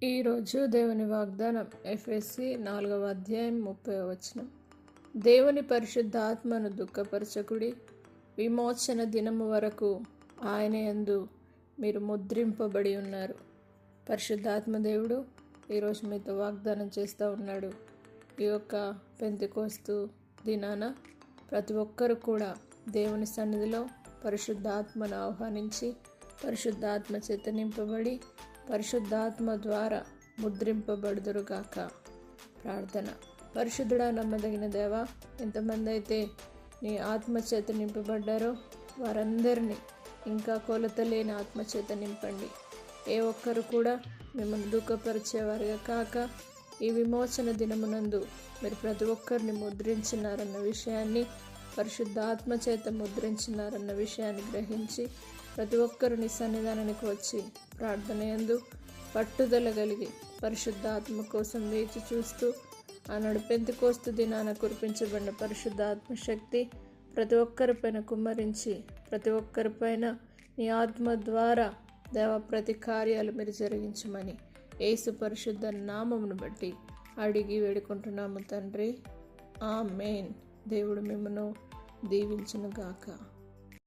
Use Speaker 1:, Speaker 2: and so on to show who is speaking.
Speaker 1: ఈరోజు దేవుని వాగ్దానం ఎఫెసీ 4వ అధ్యాయం 30వ వచనం. దేవుని పరిశుద్ధాత్మను దుఃఖపరచకుడి, విమోచన దినము వరకు ఆయన యందు మీరు ముద్రింపబడి ఉన్నారు. పరిశుద్ధాత్మ దేవుడు ఈరోజు మీతో వాగ్దానం చేస్తూ ఉన్నాడు. ఈ యొక్క పెంతెకోస్తు దినాన ప్రతి ఒక్కరు కూడా దేవుని సన్నిధిలో పరిశుద్ధాత్మను ఆహ్వానించి పరిశుద్ధాత్మ చేత నింపబడి పరిశుద్ధాత్మ ద్వారా ముద్రింపబడుదురుగాక. ప్రార్థన. పరిశుద్ధుడా, నమ్మదగిన దేవా, ఎంతమంది అయితే నీ ఆత్మచేత నింపబడ్డారో వారందరినీ ఇంకా కొలత లేని ఆత్మచేత నింపండి. ఏ ఒక్కరు కూడా మిమ్మల్ని దుఃఖపరిచేవారుగా కాక ఈ విమోచన దినమునందు మీరు ప్రతి ఒక్కరిని ముద్రించినారన్న విషయాన్ని, పరిశుద్ధాత్మ చేత ముద్రించినారన్న విషయాన్ని గ్రహించి ప్రతి ఒక్కరు నీ సన్నిధానానికి వచ్చి ప్రార్థన యందు పట్టుదల కలిగి పరిశుద్ధాత్మ కోసం వేచి చూస్తూ ఆనాడు పెంతెకోస్తు దినాన కురిపించబడిన పరిశుద్ధాత్మ శక్తి ప్రతి ఒక్కరిపైన కుమ్మరించి ప్రతి ఒక్కరిపైన నీ ఆత్మ ద్వారా దేవ ప్రతి కార్యాలు మీరు జరిగించమని యేసు పరిశుద్ధ నామమును బట్టి అడిగి వేడుకుంటున్నాము తండ్రి. ఆమేన్. దేవుడు మిమ్మను దీవించునుగాక.